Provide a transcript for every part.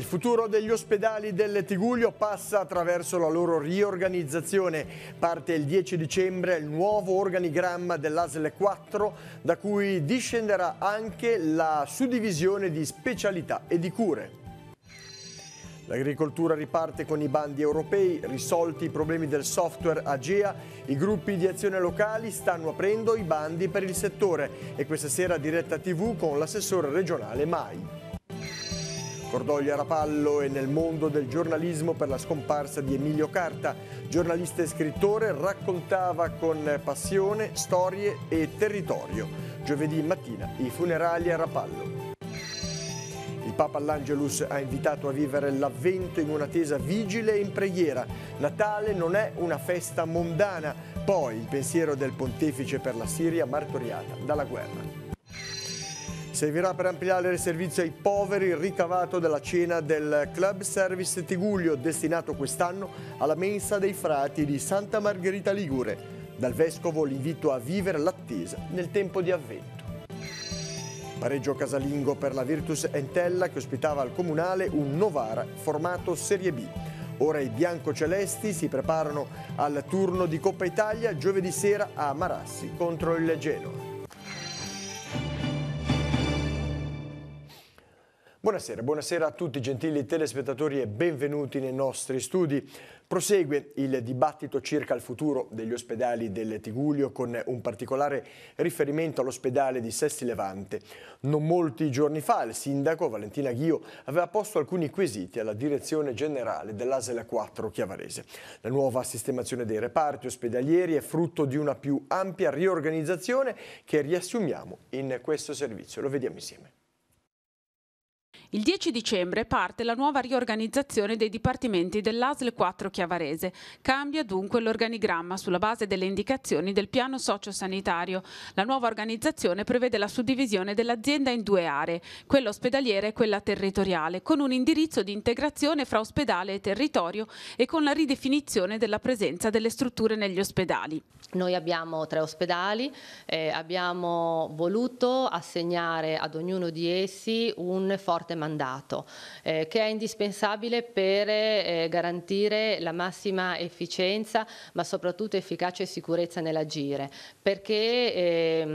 Il futuro degli ospedali del Tigullio passa attraverso la loro riorganizzazione. Parte il 10 dicembre il nuovo organigramma dell'ASL 4, da cui discenderà anche la suddivisione di specialità e di cure. L'agricoltura riparte con i bandi europei, risolti i problemi del software AGEA, i gruppi di azione locali stanno aprendo i bandi per il settore e questa sera diretta TV con l'assessore regionale Mai. Cordoglio a Rapallo e nel mondo del giornalismo per la scomparsa di Emilio Carta. Giornalista e scrittore, raccontava con passione storie e territorio. Giovedì mattina i funerali a Rapallo. Il Papa all'Angelus ha invitato a vivere l'Avvento in un'attesa vigile e in preghiera. Natale non è una festa mondana. Poi il pensiero del pontefice per la Siria martoriata dalla guerra. Servirà per ampliare il servizio ai poveri il ricavato della cena del Club Service Tigullio, destinato quest'anno alla mensa dei frati di Santa Margherita Ligure. Dal Vescovo l'invito a vivere l'attesa nel tempo di Avvento. Pareggio casalingo per la Virtus Entella che ospitava al Comunale un Novara formato Serie B. Ora i biancocelesti si preparano al turno di Coppa Italia giovedì sera a Marassi contro il Genoa. Buonasera a tutti gentili telespettatori e benvenuti nei nostri studi. Prosegue il dibattito circa il futuro degli ospedali del Tigullio con un particolare riferimento all'ospedale di Sesti Levante. Non molti giorni fa il sindaco Valentina Ghio aveva posto alcuni quesiti alla direzione generale dell'ASL 4 Chiavarese. La nuova sistemazione dei reparti ospedalieri è frutto di una più ampia riorganizzazione che riassumiamo in questo servizio. Lo vediamo insieme. Il 10 dicembre parte la nuova riorganizzazione dei dipartimenti dell'ASL 4 Chiavarese. Cambia dunque l'organigramma sulla base delle indicazioni del piano sociosanitario. La nuova organizzazione prevede la suddivisione dell'azienda in due aree, quella ospedaliera e quella territoriale, con un indirizzo di integrazione fra ospedale e territorio e con la ridefinizione della presenza delle strutture negli ospedali. Noi abbiamo 3 ospedali, abbiamo voluto assegnare ad ognuno di essi un forte mandato che è indispensabile per garantire la massima efficienza ma soprattutto efficacia e sicurezza nell'agire, perché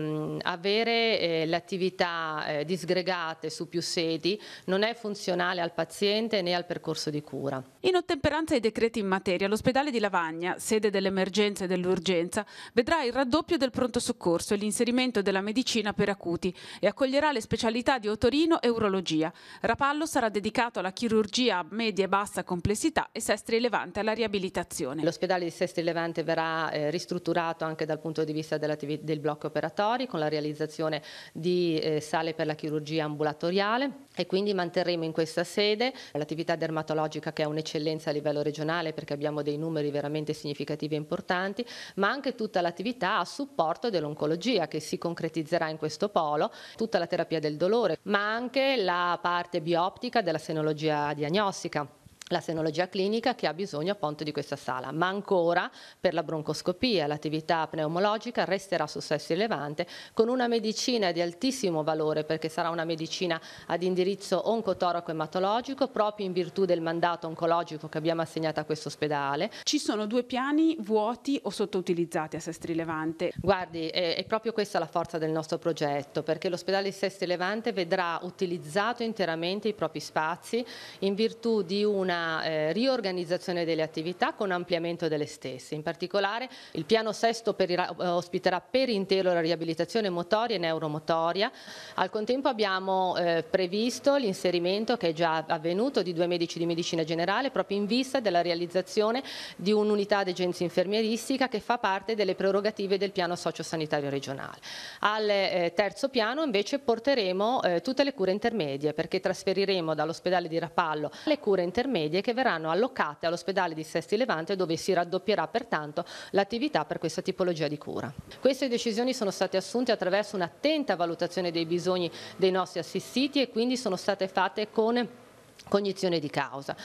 avere le attività disgregate su più sedi non è funzionale al paziente né al percorso di cura. In ottemperanza ai decreti in materia, l'ospedale di Lavagna, sede dell'emergenza e dell'urgenza, vedrà il raddoppio del pronto soccorso e l'inserimento della medicina per acuti e accoglierà le specialità di otorino e urologia. Rapallo sarà dedicato alla chirurgia a media e bassa complessità e Sestri Levante alla riabilitazione. L'ospedale di Sestri Levante verrà ristrutturato anche dal punto di vista del blocco operatori con la realizzazione di sale per la chirurgia ambulatoriale e quindi manterremo in questa sede l'attività dermatologica che è un'eccellenza a livello regionale perché abbiamo dei numeri veramente significativi e importanti, ma anche tutta l'attività a supporto dell'oncologia che si concretizzerà in questo polo, tutta la terapia del dolore, ma anche la parte bioptica della senologia diagnostica. La senologia clinica che ha bisogno appunto di questa sala, ma ancora per la broncoscopia, l'attività pneumologica resterà su Sestri Levante con una medicina di altissimo valore perché sarà una medicina ad indirizzo oncotoraco ematologico proprio in virtù del mandato oncologico che abbiamo assegnato a questo ospedale. Ci sono 2 piani vuoti o sottoutilizzati a Sestri Levante? Guardi, è proprio questa la forza del nostro progetto perché l'ospedale di Sestri Levante vedrà utilizzato interamente i propri spazi in virtù di una riorganizzazione delle attività con ampliamento delle stesse. In particolare il piano sesto ospiterà per intero la riabilitazione motoria e neuromotoria. Al contempo abbiamo previsto l'inserimento che è già avvenuto di 2 medici di medicina generale proprio in vista della realizzazione di un'unità degenza infermieristica che fa parte delle prerogative del piano sociosanitario regionale. Al terzo piano invece porteremo tutte le cure intermedie perché trasferiremo dall'ospedale di Rapallo le cure intermedie che verranno allocate all'ospedale di Sestri Levante dove si raddoppierà pertanto l'attività per questa tipologia di cura. Queste decisioni sono state assunte attraverso un'attenta valutazione dei bisogni dei nostri assistiti e quindi sono state fatte con cognizione di causa.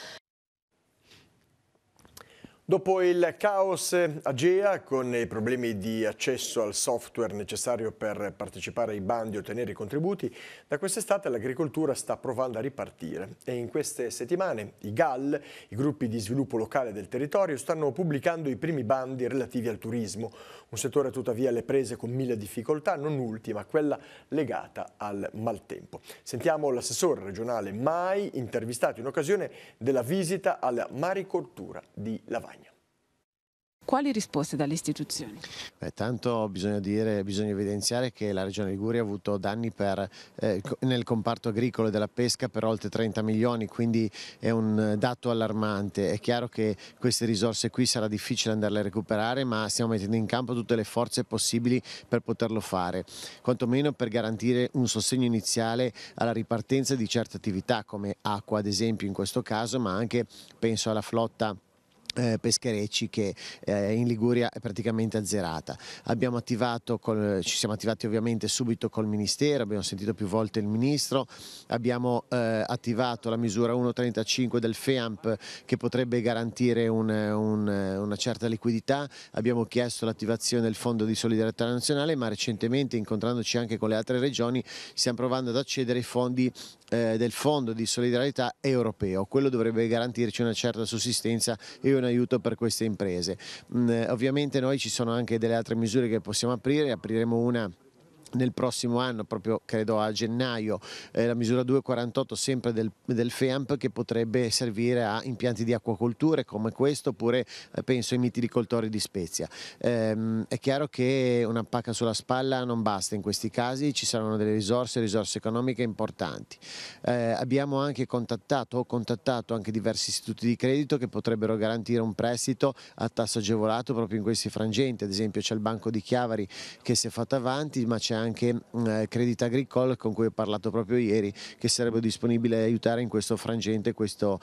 Dopo il caos Agea, con i problemi di accesso al software necessario per partecipare ai bandi e ottenere i contributi, da quest'estate l'agricoltura sta provando a ripartire e in queste settimane i GAL, i gruppi di sviluppo locale del territorio, stanno pubblicando i primi bandi relativi al turismo, un settore tuttavia alle prese con mille difficoltà, non ultima quella legata al maltempo. Sentiamo l'assessore regionale Mai, intervistato in occasione della visita alla maricoltura di Lavagna. Quali risposte dalle istituzioni? Tanto bisogna evidenziare che la Regione Liguria ha avuto danni nel comparto agricolo e della pesca per oltre 30 milioni, quindi è un dato allarmante. È chiaro che queste risorse qui sarà difficile andarle a recuperare, ma stiamo mettendo in campo tutte le forze possibili per poterlo fare, quantomeno per garantire un sostegno iniziale alla ripartenza di certe attività come acqua ad esempio in questo caso, ma anche penso alla flotta pescherecci che in Liguria è praticamente azzerata. Ci siamo attivati ovviamente subito col Ministero, abbiamo sentito più volte il Ministro, abbiamo attivato la misura 1.35 del FEAMP che potrebbe garantire una certa liquidità, abbiamo chiesto l'attivazione del Fondo di Solidarietà Nazionale, ma recentemente, incontrandoci anche con le altre regioni, stiamo provando ad accedere ai fondi del Fondo di Solidarietà europeo. Quello dovrebbe garantirci una certa sussistenza e un aiuto per queste imprese. Ovviamente noi ci sono anche delle altre misure che possiamo apriremo una nel prossimo anno, proprio credo a gennaio, la misura 248 sempre del FEAMP che potrebbe servire a impianti di acquacolture come questo, oppure penso ai mitilicoltori di Spezia. È chiaro che una pacca sulla spalla non basta in questi casi, ci saranno delle risorse economiche importanti. Abbiamo anche contattato anche diversi istituti di credito che potrebbero garantire un prestito a tasso agevolato proprio in questi frangenti, ad esempio c'è il Banco di Chiavari che si è fatto avanti, ma c'è anche Crédit Agricole con cui ho parlato proprio ieri, che sarebbe disponibile a aiutare in questo frangente questo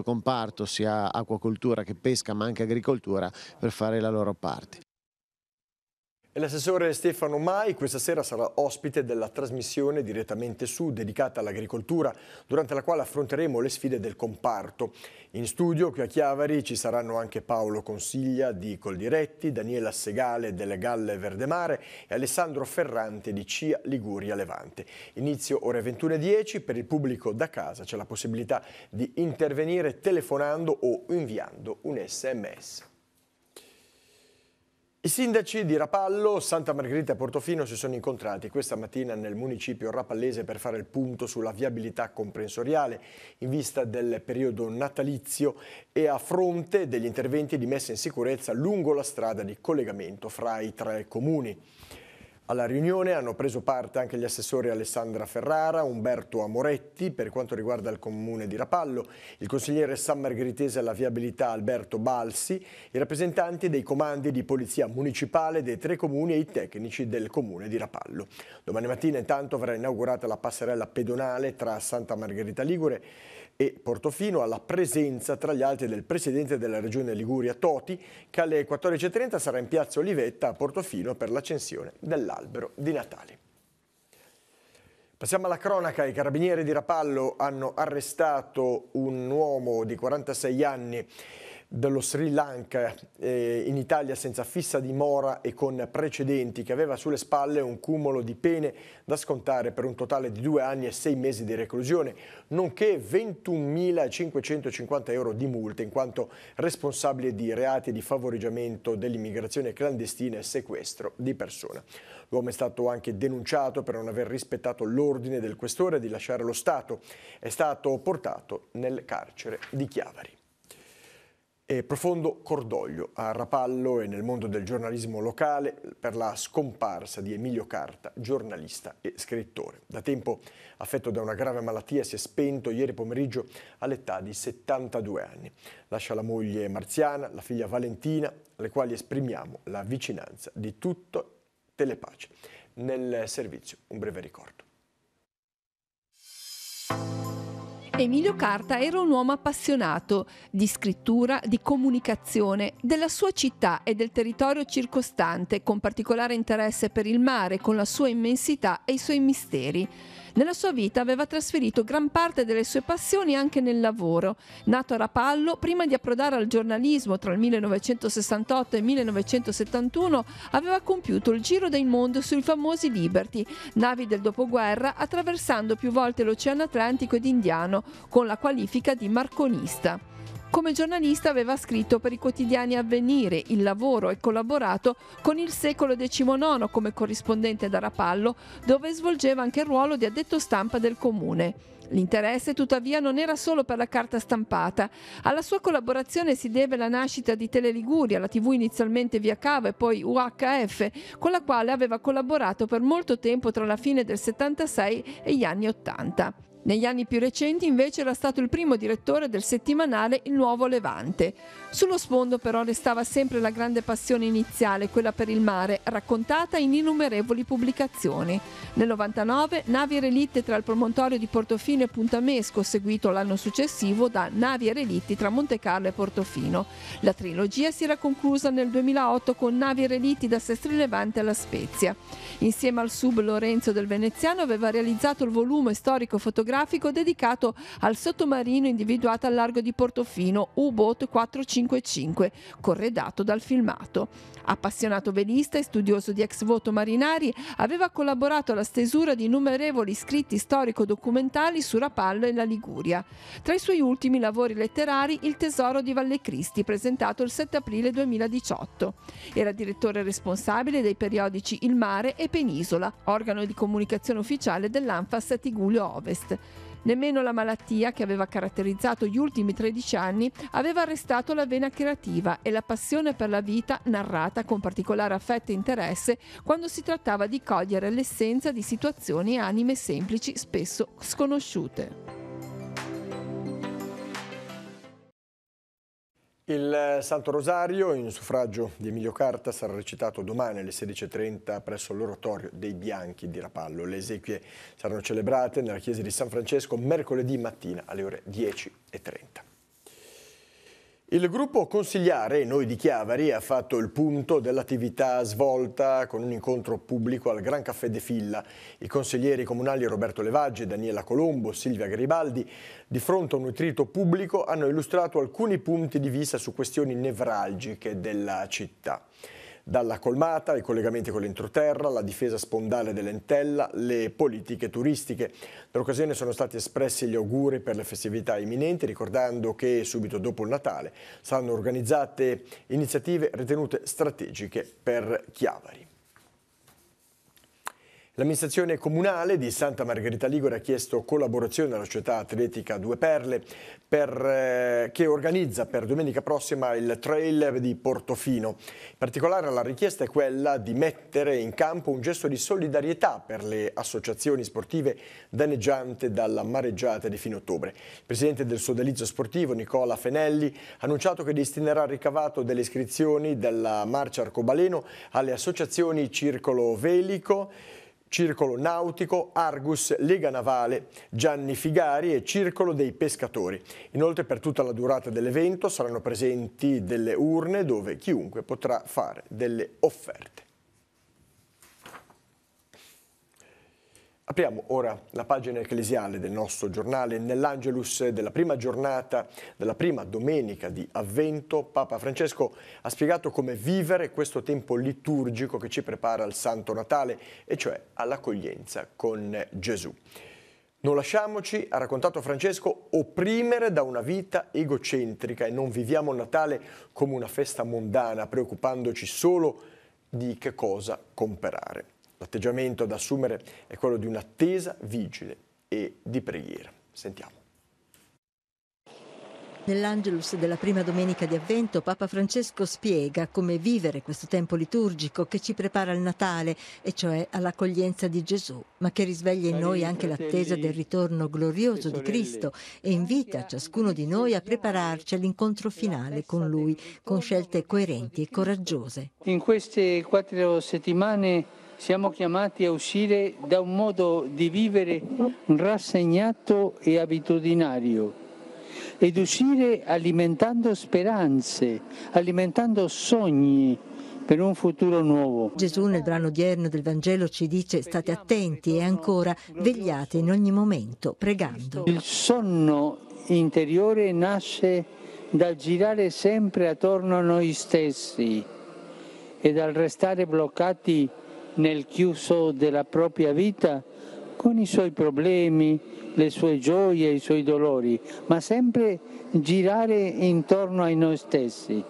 comparto sia acquacoltura che pesca ma anche agricoltura per fare la loro parte. L'assessore Stefano Mai questa sera sarà ospite della trasmissione Direttamente Su, dedicata all'agricoltura, durante la quale affronteremo le sfide del comparto. In studio qui a Chiavari ci saranno anche Paolo Consiglia di Coldiretti, Daniela Segale delle Galle Verdemare e Alessandro Ferrante di CIA Liguria Levante. Inizio ore 21:10, per il pubblico da casa c'è la possibilità di intervenire telefonando o inviando un SMS. I sindaci di Rapallo, Santa Margherita e Portofino si sono incontrati questa mattina nel municipio rapallese per fare il punto sulla viabilità comprensoriale in vista del periodo natalizio e a fronte degli interventi di messa in sicurezza lungo la strada di collegamento fra i tre comuni. Alla riunione hanno preso parte anche gli assessori Alessandra Ferrara, Umberto Amoretti per quanto riguarda il comune di Rapallo, il consigliere sammargheritese alla viabilità Alberto Balsi, i rappresentanti dei comandi di polizia municipale dei tre comuni e i tecnici del comune di Rapallo. Domani mattina intanto verrà inaugurata la passerella pedonale tra Santa Margherita Ligure e Portofino, alla presenza tra gli altri del presidente della regione Liguria Toti, che alle 14:30 sarà in piazza Olivetta a Portofino per l'accensione dell'albero di Natale. Passiamo alla cronaca. I carabinieri di Rapallo hanno arrestato un uomo di 46 anni dello Sri Lanka in Italia senza fissa dimora e con precedenti, che aveva sulle spalle un cumulo di pene da scontare per un totale di 2 anni e 6 mesi di reclusione, nonché 21.550 euro di multe in quanto responsabile di reati di favoreggiamento dell'immigrazione clandestina e sequestro di persona. L'uomo è stato anche denunciato per non aver rispettato l'ordine del questore di lasciare lo Stato. È stato portato nel carcere di Chiavari. E profondo cordoglio a Rapallo e nel mondo del giornalismo locale per la scomparsa di Emilio Carta, giornalista e scrittore. Da tempo affetto da una grave malattia, si è spento ieri pomeriggio all'età di 72 anni. Lascia la moglie Marziana, la figlia Valentina, alle quali esprimiamo la vicinanza di tutto Telepace. Nel servizio un breve ricordo. Emilio Carta era un uomo appassionato di scrittura, di comunicazione, della sua città e del territorio circostante, con particolare interesse per il mare, con la sua immensità e i suoi misteri. Nella sua vita aveva trasferito gran parte delle sue passioni anche nel lavoro. Nato a Rapallo, prima di approdare al giornalismo tra il 1968 e il 1971, aveva compiuto il giro del mondo sui famosi Liberty, navi del dopoguerra, attraversando più volte l'Oceano Atlantico ed Indiano, con la qualifica di marconista. Come giornalista aveva scritto per i quotidiani Avvenire, Il Lavoro e collaborato con Il Secolo XIX come corrispondente da Rapallo, dove svolgeva anche il ruolo di addetto stampa del comune. L'interesse tuttavia non era solo per la carta stampata. Alla sua collaborazione si deve la nascita di Tele Liguria, la TV inizialmente via cavo e poi UHF, con la quale aveva collaborato per molto tempo tra la fine del 76 e gli anni 80. Negli anni più recenti invece era stato il primo direttore del settimanale Il Nuovo Levante. Sullo sfondo però restava sempre la grande passione iniziale, quella per il mare, raccontata in innumerevoli pubblicazioni. Nel 99 Navi e relitti tra il promontorio di Portofino e Puntamesco, seguito l'anno successivo da Navi e relitti tra Montecarlo e Portofino. La trilogia si era conclusa nel 2008 con Navi e relitti da Sestri Levante alla Spezia. Insieme al sub Lorenzo del Veneziano aveva realizzato il volume storico-fotografico dedicato al sottomarino individuato al largo di Portofino, U-Boat 455, corredato dal filmato. Appassionato velista e studioso di ex voto marinari, aveva collaborato alla stesura di innumerevoli scritti storico-documentali su Rapallo e la Liguria. Tra i suoi ultimi lavori letterari Il tesoro di Valle Cristi, presentato il 7 aprile 2018. Era direttore responsabile dei periodici Il Mare e Penisola, organo di comunicazione ufficiale dell'Anfas Tigullio Ovest. Nemmeno la malattia che aveva caratterizzato gli ultimi 13 anni aveva arrestato la vena creativa e la passione per la vita narrata con particolare affetto e interesse quando si trattava di cogliere l'essenza di situazioni e anime semplici, spesso sconosciute. Il Santo Rosario in suffragio di Emilio Carta sarà recitato domani alle 16:30 presso l'oratorio dei Bianchi di Rapallo. Le esequie saranno celebrate nella chiesa di San Francesco mercoledì mattina alle ore 10:30. Il gruppo consigliare Noi di Chiavari ha fatto il punto dell'attività svolta con un incontro pubblico al Gran Caffè de Filla. I consiglieri comunali Roberto Levaggi, Daniela Colombo, Silvia Garibaldi, di fronte a un nutrito pubblico, hanno illustrato alcuni punti di vista su questioni nevralgiche della città. Dalla colmata, i collegamenti con l'entroterra, la difesa spondale dell'Entella, le politiche turistiche. Nell'occasione sono stati espressi gli auguri per le festività imminenti, ricordando che subito dopo il Natale saranno organizzate iniziative ritenute strategiche per Chiavari. L'amministrazione comunale di Santa Margherita Ligure ha chiesto collaborazione alla società atletica Due Perle che organizza per domenica prossima il trail di Portofino. In particolare la richiesta è quella di mettere in campo un gesto di solidarietà per le associazioni sportive danneggiate dalla mareggiata di fine ottobre. Il presidente del sodalizio sportivo Nicola Fenelli ha annunciato che destinerà il ricavato delle iscrizioni della Marcia Arcobaleno alle associazioni Circolo Velico, Circolo Nautico, Argus, Lega Navale, Gianni Figari e Circolo dei Pescatori. Inoltre per tutta la durata dell'evento saranno presenti delle urne dove chiunque potrà fare delle offerte. Apriamo ora la pagina ecclesiale del nostro giornale. Nell'Angelus della prima giornata, della prima domenica di Avvento, Papa Francesco ha spiegato come vivere questo tempo liturgico che ci prepara al Santo Natale, e cioè all'accoglienza con Gesù. Non lasciamoci, ha raccontato Francesco, opprimere da una vita egocentrica e non viviamo il Natale come una festa mondana, preoccupandoci solo di che cosa comprare. L'atteggiamento da assumere è quello di un'attesa vigile e di preghiera. Sentiamo. Nell'Angelus della prima domenica di Avvento, Papa Francesco spiega come vivere questo tempo liturgico che ci prepara al Natale, e cioè all'accoglienza di Gesù, ma che risveglia in noi anche l'attesa del ritorno glorioso di Cristo e invita ciascuno di noi a prepararci all'incontro finale con Lui, con scelte coerenti e coraggiose. In queste 4 settimane siamo chiamati a uscire da un modo di vivere rassegnato e abitudinario ed uscire alimentando speranze, alimentando sogni per un futuro nuovo. Gesù nel brano odierno del Vangelo ci dice: state attenti e ancora vegliate in ogni momento, pregando. Il sonno interiore nasce dal girare sempre attorno a noi stessi e dal restare bloccati nel chiuso della propria vita con i suoi problemi, le sue gioie, i suoi dolori, ma sempre girare intorno a noi stessi.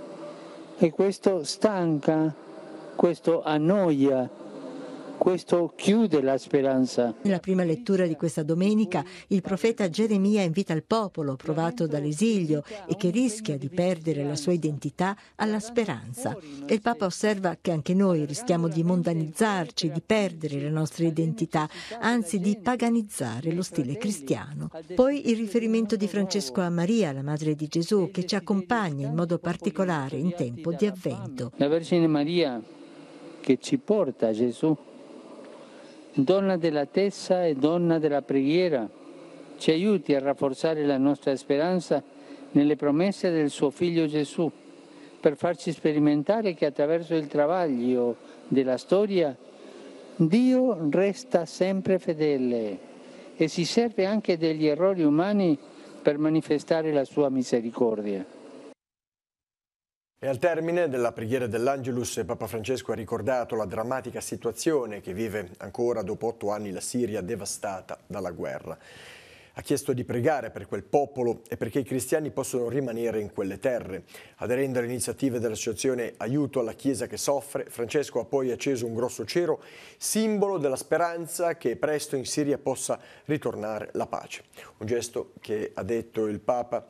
E questo stanca, questo annoia, questo chiude la speranza. Nella prima lettura di questa domenica il profeta Geremia invita il popolo provato dall'esilio e che rischia di perdere la sua identità alla speranza. E il Papa osserva che anche noi rischiamo di mondanizzarci, di perdere la nostra identità, anzi di paganizzare lo stile cristiano. Poi il riferimento di Francesco a Maria, la madre di Gesù, che ci accompagna in modo particolare in tempo di Avvento. La Vergine Maria che ci porta a Gesù, donna dell'attesa e donna della preghiera, ci aiuti a rafforzare la nostra speranza nelle promesse del suo Figlio Gesù, per farci sperimentare che attraverso il travaglio della storia Dio resta sempre fedele e si serve anche degli errori umani per manifestare la sua misericordia. E al termine della preghiera dell'Angelus, Papa Francesco ha ricordato la drammatica situazione che vive ancora dopo 8 anni la Siria devastata dalla guerra. Ha chiesto di pregare per quel popolo e perché i cristiani possono rimanere in quelle terre. Aderendo alle iniziative dell'associazione Aiuto alla Chiesa che soffre, Francesco ha poi acceso un grosso cero, simbolo della speranza che presto in Siria possa ritornare la pace. Un gesto che, ha detto il Papa,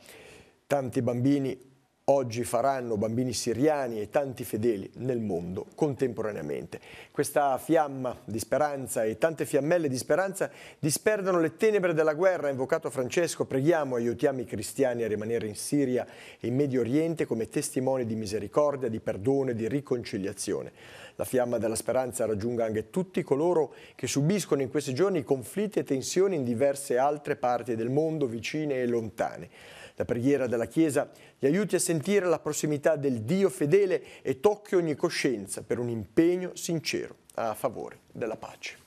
tanti bambini oggi faranno, bambini siriani e tanti fedeli nel mondo contemporaneamente. Questa fiamma di speranza e tante fiammelle di speranza disperdono le tenebre della guerra, ha invocato Francesco. Preghiamo, aiutiamo i cristiani a rimanere in Siria e in Medio Oriente come testimoni di misericordia, di perdono e di riconciliazione. La fiamma della speranza raggiunga anche tutti coloro che subiscono in questi giorni conflitti e tensioni in diverse altre parti del mondo, vicine e lontane. La preghiera della Chiesa gli aiuti a sentire la prossimità del Dio fedele e tocchi ogni coscienza per un impegno sincero a favore della pace.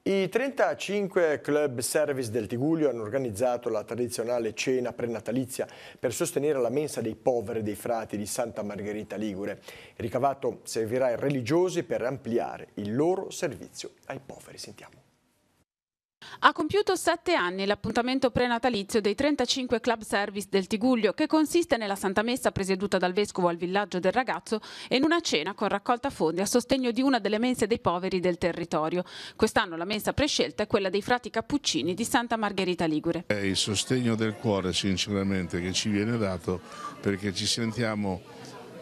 I 35 club service del Tigullio hanno organizzato la tradizionale cena prenatalizia per sostenere la mensa dei poveri dei frati di Santa Margherita Ligure. Il ricavato servirà ai religiosi per ampliare il loro servizio ai poveri. Sentiamo. Ha compiuto 7 anni l'appuntamento prenatalizio dei 35 club service del Tigullio, che consiste nella Santa Messa presieduta dal Vescovo al villaggio del ragazzo e in una cena con raccolta fondi a sostegno di una delle mense dei poveri del territorio. Quest'anno la mensa prescelta è quella dei frati cappuccini di Santa Margherita Ligure. È il sostegno del cuore, sinceramente, che ci viene dato, perché ci sentiamo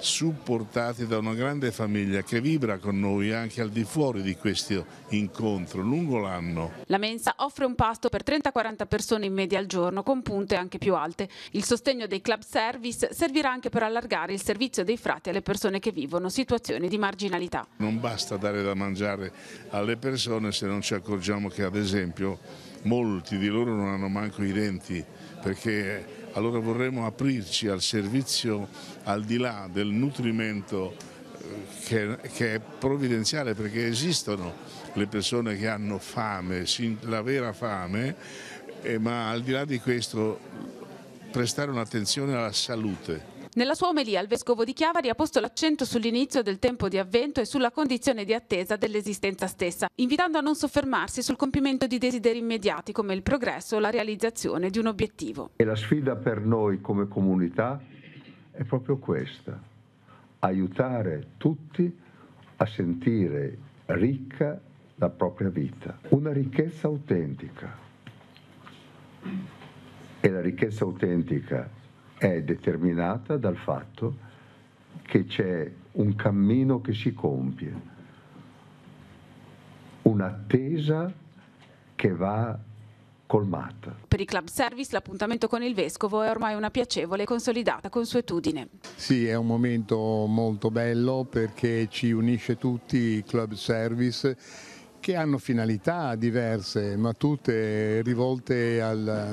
supportati da una grande famiglia che vibra con noi anche al di fuori di questo incontro lungo l'anno. La mensa offre un pasto per 30-40 persone in media al giorno, con punte anche più alte. Il sostegno dei club service servirà anche per allargare il servizio dei frati alle persone che vivono situazioni di marginalità. Non basta dare da mangiare alle persone se non ci accorgiamo che, ad esempio, molti di loro non hanno manco i denti, perché allora vorremmo aprirci al servizio al di là del nutrimento che è provvidenziale, perché esistono le persone che hanno fame, la vera fame, ma al di là di questo prestare un'attenzione alla salute. Nella sua omelia il Vescovo di Chiavari ha posto l'accento sull'inizio del tempo di Avvento e sulla condizione di attesa dell'esistenza stessa, invitando a non soffermarsi sul compimento di desideri immediati come il progresso o la realizzazione di un obiettivo. E la sfida per noi come comunità è proprio questa: aiutare tutti a sentire ricca la propria vita, una ricchezza autentica. E la ricchezza autentica è determinata dal fatto che c'è un cammino che si compie, un'attesa che va colmata. Per i club service l'appuntamento con il Vescovo è ormai una piacevole e consolidata consuetudine. Sì, è un momento molto bello perché ci unisce tutti i club service che hanno finalità diverse, ma tutte rivolte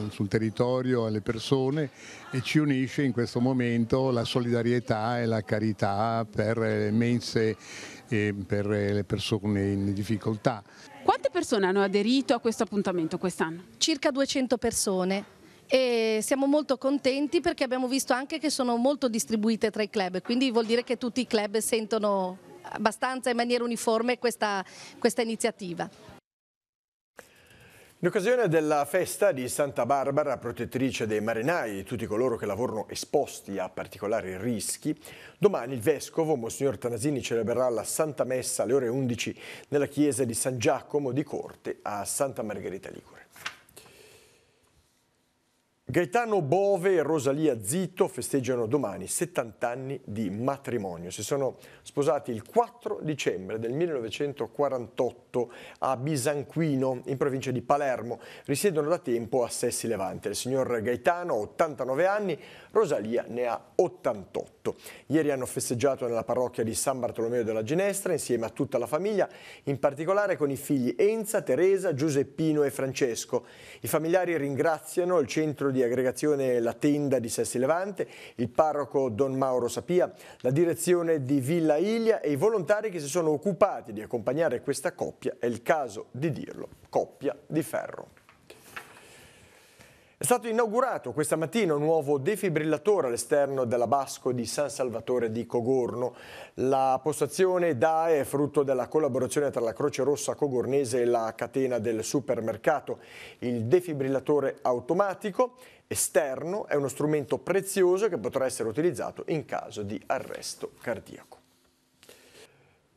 sul territorio, alle persone, e ci unisce in questo momento la solidarietà e la carità per le mense e per le persone in difficoltà. Quante persone hanno aderito a questo appuntamento quest'anno? Circa 200 persone. E siamo molto contenti perché abbiamo visto anche che sono molto distribuite tra i club, quindi vuol dire che tutti i club sentono abbastanza in maniera uniforme questa iniziativa. In occasione della festa di Santa Barbara, protettrice dei marinai e tutti coloro che lavorano esposti a particolari rischi, domani il Vescovo, Monsignor Tanasini, celebrerà la Santa Messa alle ore 11 nella chiesa di San Giacomo di Corte a Santa Margherita Ligure. Gaetano Bove e Rosalia Zitto festeggiano domani 70 anni di matrimonio. Si sono sposati il 4 dicembre del 1948 a Bisanquino, in provincia di Palermo. Risiedono da tempo a Sessi Levante. Il signor Gaetano ha 89 anni, Rosalia ne ha 88. Ieri hanno festeggiato nella parrocchia di San Bartolomeo della Ginestra insieme a tutta la famiglia, in particolare con i figli Enza, Teresa, Giuseppino e Francesco. I familiari ringraziano il centro di aggregazione La Tenda di Sessi Levante, il parroco Don Mauro Sapia, la direzione di Villa Ilia e i volontari che si sono occupati di accompagnare questa coppia, è il caso di dirlo, coppia di ferro. È stato inaugurato questa mattina un nuovo defibrillatore all'esterno della Basco di San Salvatore di Cogorno. La postazione DAE è frutto della collaborazione tra la Croce Rossa Cogornese e la catena del supermercato. Il defibrillatore automatico esterno è uno strumento prezioso che potrà essere utilizzato in caso di arresto cardiaco.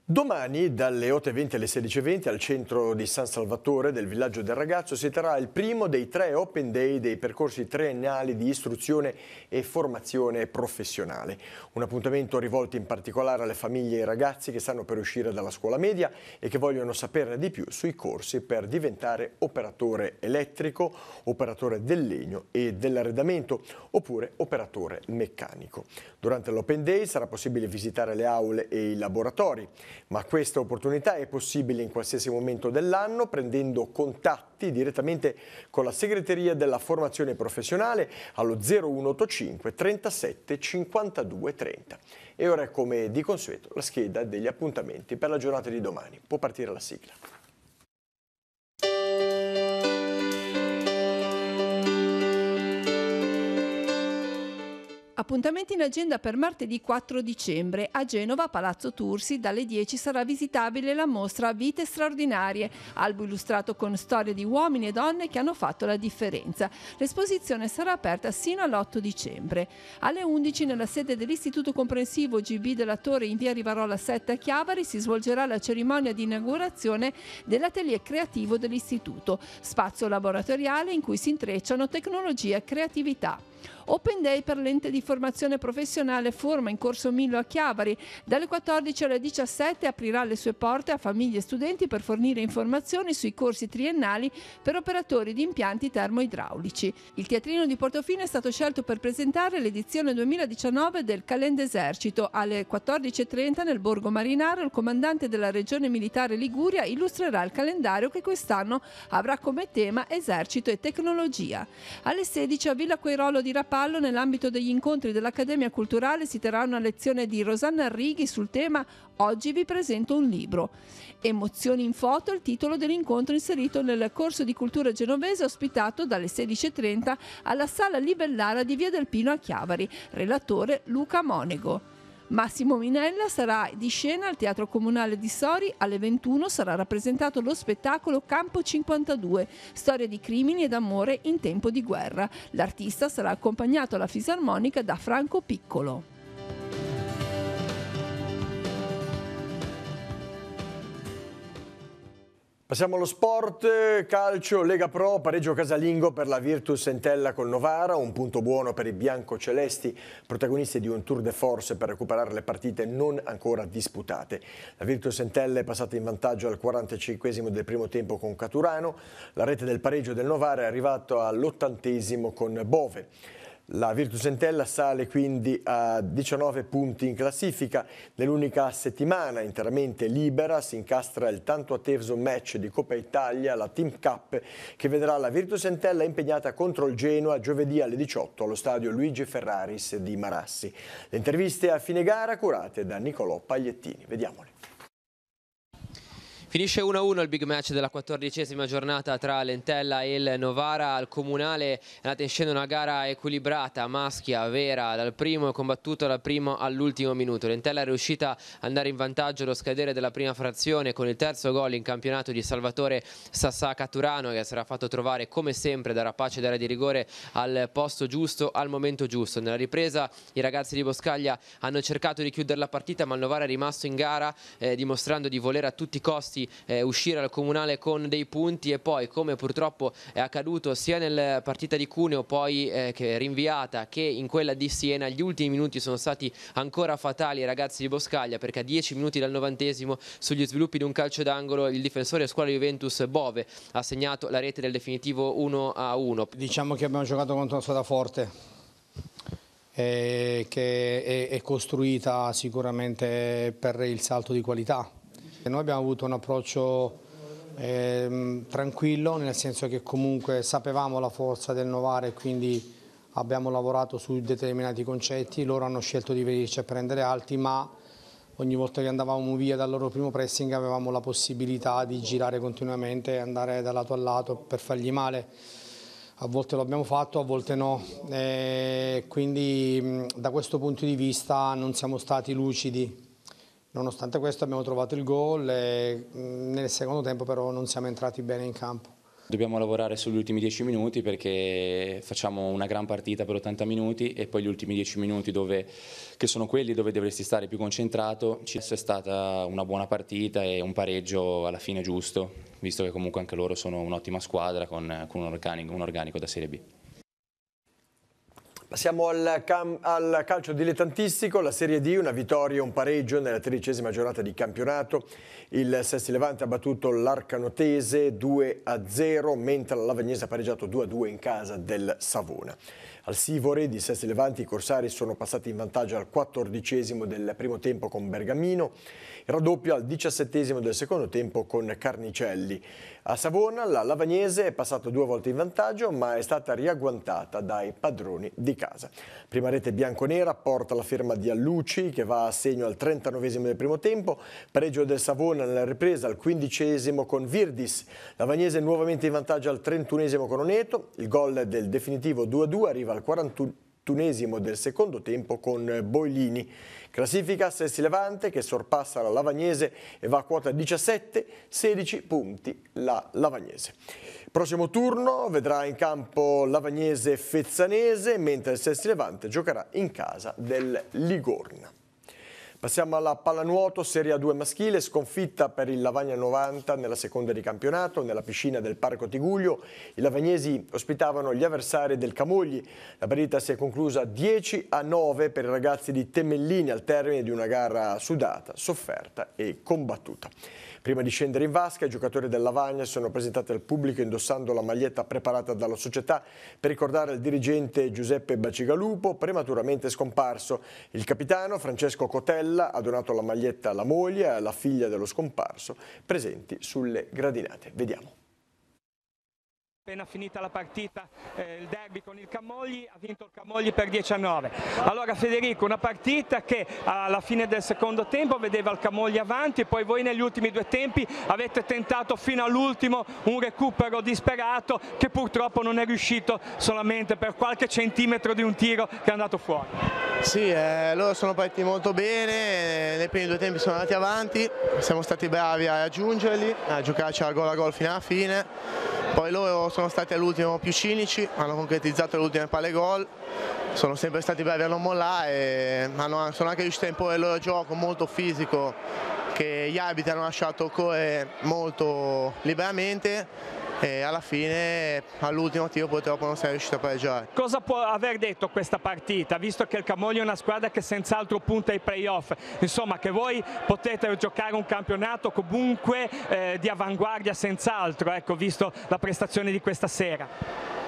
Domani dalle 8:20 alle 16:20 al centro di San Salvatore del Villaggio del Ragazzo si terrà il primo dei 3 Open Day dei percorsi triennali di istruzione e formazione professionale. Un appuntamento rivolto in particolare alle famiglie e ai ragazzi che stanno per uscire dalla scuola media e che vogliono saperne di più sui corsi per diventare operatore elettrico, operatore del legno e dell'arredamento oppure operatore meccanico. Durante l'Open Day sarà possibile visitare le aule e i laboratori. Ma questa opportunità è possibile in qualsiasi momento dell'anno prendendo contatti direttamente con la segreteria della formazione professionale allo 0185 37 52 30. E ora è come di consueto la scheda degli appuntamenti per la giornata di domani. Può partire la sigla. Appuntamenti in agenda per martedì 4 dicembre. A Genova, Palazzo Tursi, dalle 10 sarà visitabile la mostra Vite straordinarie, albo illustrato con storie di uomini e donne che hanno fatto la differenza. L'esposizione sarà aperta sino all'8 dicembre. Alle 11 nella sede dell'Istituto Comprensivo GB della Torre in via Rivarola 7 a Chiavari si svolgerà la cerimonia di inaugurazione dell'atelier creativo dell'Istituto, spazio laboratoriale in cui si intrecciano tecnologia e creatività. Open Day per l'ente di formazione professionale Forma in Corso Millo a Chiavari. Dalle 14 alle 17 aprirà le sue porte a famiglie e studenti per fornire informazioni sui corsi triennali per operatori di impianti termoidraulici. Il teatrino di Portofino è stato scelto per presentare l'edizione 2019 del Calendesercito. Alle 14:30 nel Borgo Marinaro il comandante della Regione Militare Liguria illustrerà il calendario che quest'anno avrà come tema Esercito e tecnologia. Alle 16 a Villa Quairolo di Rapallo, nell'ambito degli incontri dell'Accademia Culturale, si terrà una lezione di Rosanna Righi sul tema Oggi vi presento un libro. Emozioni in foto, il titolo dell'incontro inserito nel corso di cultura genovese ospitato dalle 16:30 alla Sala Livellara di Via del Pino a Chiavari. Relatore Luca Monego. Massimo Minella sarà di scena al Teatro Comunale di Sori. Alle 21 sarà rappresentato lo spettacolo Campo 52, storia di crimini ed amore in tempo di guerra. L'artista sarà accompagnato alla fisarmonica da Franco Piccolo. Passiamo allo sport, calcio, Lega Pro, pareggio casalingo per la Virtus Entella col Novara, un punto buono per i biancocelesti, protagonisti di un tour de force per recuperare le partite non ancora disputate. La Virtus Entella è passata in vantaggio al 45esimo del primo tempo con Caturano, la rete del pareggio del Novara è arrivata all'80esimo con Bove. La Virtus Entella sale quindi a 19 punti in classifica. Nell'unica settimana interamente libera si incastra il tanto atteso match di Coppa Italia, la Team Cup, che vedrà la Virtus Entella impegnata contro il Genoa giovedì alle 18 allo stadio Luigi Ferraris di Marassi. Le interviste a fine gara curate da Nicolò Pagliettini. Vediamole. Finisce 1-1 il big match della 14ª giornata tra l'Entella e il Novara. Al Comunale è andata in scena una gara equilibrata, maschia, vera, dal primo e combattuto dal primo all'ultimo minuto. L'Entella è riuscita ad andare in vantaggio allo scadere della prima frazione con il terzo gol in campionato di Salvatore Sassà Caturano, che sarà fatto trovare come sempre da Rapace d'area di rigore al posto giusto, al momento giusto. Nella ripresa i ragazzi di Boscaglia hanno cercato di chiudere la partita, ma il Novara è rimasto in gara dimostrando di voler a tutti i costi uscire al Comunale con dei punti, e poi, come purtroppo è accaduto sia nella partita di Cuneo poi che rinviata, che in quella di Siena, gli ultimi minuti sono stati ancora fatali ai ragazzi di Boscaglia, perché a 10 minuti dal 90esimo, sugli sviluppi di un calcio d'angolo, il difensore squadra Juventus Bove ha segnato la rete del definitivo 1-1. Diciamo che abbiamo giocato contro una squadra forte, che è costruita sicuramente per il salto di qualità. Noi abbiamo avuto un approccio tranquillo, nel senso che comunque sapevamo la forza del Novara e quindi abbiamo lavorato su determinati concetti. Loro hanno scelto di venirci a prendere alti, ma ogni volta che andavamo via dal loro primo pressing avevamo la possibilità di girare continuamente e andare da lato a lato per fargli male. A volte lo abbiamo fatto, a volte no, quindi da questo punto di vista non siamo stati lucidi. Nonostante questo abbiamo trovato il gol e nel secondo tempo però non siamo entrati bene in campo. Dobbiamo lavorare sugli ultimi 10 minuti, perché facciamo una gran partita per 80 minuti e poi gli ultimi 10 minuti che sono quelli dove dovresti stare più concentrato. Ci è stata una buona partita e un pareggio alla fine giusto, visto che comunque anche loro sono un'ottima squadra con un organico da Serie B. Passiamo al calcio dilettantistico, la Serie D, una vittoria e un pareggio nella 13ª giornata di campionato. Il Sesti Levante ha battuto l'Arcanotese 2-0, mentre la Lavagnese ha pareggiato 2-2 in casa del Savona. Al Sivori di Sesti Levante i corsari sono passati in vantaggio al 14esimo del primo tempo con Bergamino, il raddoppio al 17esimo del secondo tempo con Carnicelli. A Savona la Lavagnese è passata 2 volte in vantaggio, ma è stata riagguantata dai padroni di casa. Prima rete bianconera porta la firma di Allucci, che va a segno al 39esimo del primo tempo, pareggio del Savona nella ripresa al 15esimo con Virdis. Lavagnese nuovamente in vantaggio al 31esimo con Oneto, il gol del definitivo 2-2 arriva al 41esimo del secondo tempo con Boilini. Classifica Sesti Levante che sorpassa la Lavagnese e va a quota 17, 16 punti la Lavagnese. Prossimo turno vedrà in campo Lavagnese Fezzanese, mentre il Sesti Levante giocherà in casa del Ligorna. Passiamo alla pallanuoto Serie A2 maschile, sconfitta per il Lavagna 90 nella seconda di campionato, nella piscina del Parco Tigullio. I lavagnesi ospitavano gli avversari del Camogli. La partita si è conclusa 10-9 per i ragazzi di Temellini al termine di una gara sudata, sofferta e combattuta. Prima di scendere in vasca, i giocatori del Lavagna sono presentati al pubblico indossando la maglietta preparata dalla società per ricordare il dirigente Giuseppe Bacigalupo, prematuramente scomparso. Il capitano Francesco Cotella ha donato la maglietta alla moglie e alla figlia dello scomparso, presenti sulle gradinate. Vediamo. Appena finita la partita, il derby con il Camogli, ha vinto il Camogli per 10-9. Allora Federico, una partita che alla fine del secondo tempo vedeva il Camogli avanti, poi voi negli ultimi 2 tempi avete tentato fino all'ultimo un recupero disperato che purtroppo non è riuscito, solamente per qualche centimetro di un tiro che è andato fuori. Sì, loro sono partiti molto bene, nei primi 2 tempi sono andati avanti, siamo stati bravi a raggiungerli, a giocarci a gol fino alla fine. Poi loro sono stati all'ultimo più cinici, hanno concretizzato le ultime palle gol, sono sempre stati bravi a non mollare e sono anche riusciti a imporre il loro gioco molto fisico che gli arbitri hanno lasciato correre molto liberamente e alla fine all'ultimo tiro purtroppo non siamo riusciti a pareggiare. Cosa può aver detto questa partita, visto che il Camogli è una squadra che senz'altro punta ai playoff, insomma che voi potete giocare un campionato comunque di avanguardia senz'altro, ecco, visto la prestazione di questa sera?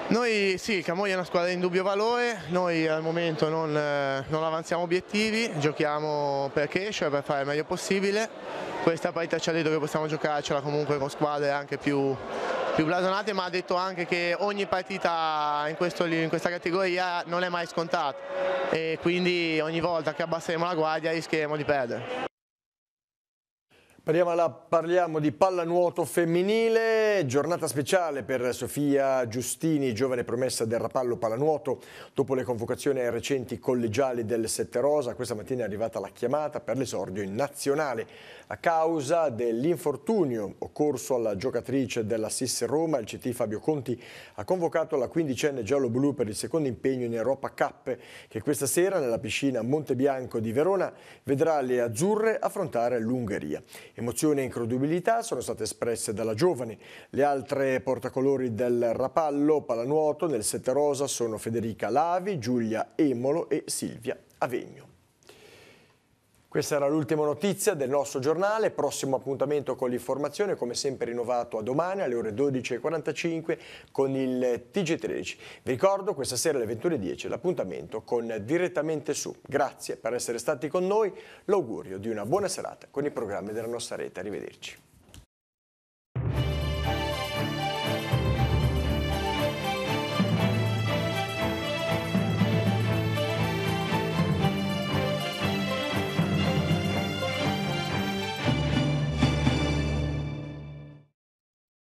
Noi sì, Camogli è una squadra di indubbio valore, noi al momento non avanziamo obiettivi, giochiamo per crescere, per fare il meglio possibile. Questa partita ci ha detto che possiamo giocarcela comunque con squadre anche più blasonate, ma ha detto anche che ogni partita in questa categoria non è mai scontata e quindi ogni volta che abbasseremo la guardia rischieremo di perdere. Parliamo di pallanuoto femminile, giornata speciale per Sofia Giustini, giovane promessa del Rapallo pallanuoto. Dopo le convocazioni ai recenti collegiali del Sette Rosa, questa mattina è arrivata la chiamata per l'esordio in nazionale. A causa dell'infortunio occorso alla giocatrice della SIS Roma, il CT Fabio Conti ha convocato la 15enne giallo-blu per il secondo impegno in Europa Cup, che questa sera nella piscina Montebianco di Verona vedrà le azzurre affrontare l'Ungheria. Emozione e incredibilità sono state espresse dalla giovane. Le altre portacolori del Rapallo pallanuoto nel Sette Rosa sono Federica Lavi, Giulia Emolo e Silvia Avegno. Questa era l'ultima notizia del nostro giornale, prossimo appuntamento con l'informazione come sempre rinnovato a domani alle ore 12:45 con il TG13. Vi ricordo questa sera alle 21:10 l'appuntamento con Direttamente Su. Grazie per essere stati con noi, l'augurio di una buona serata con i programmi della nostra rete. Arrivederci.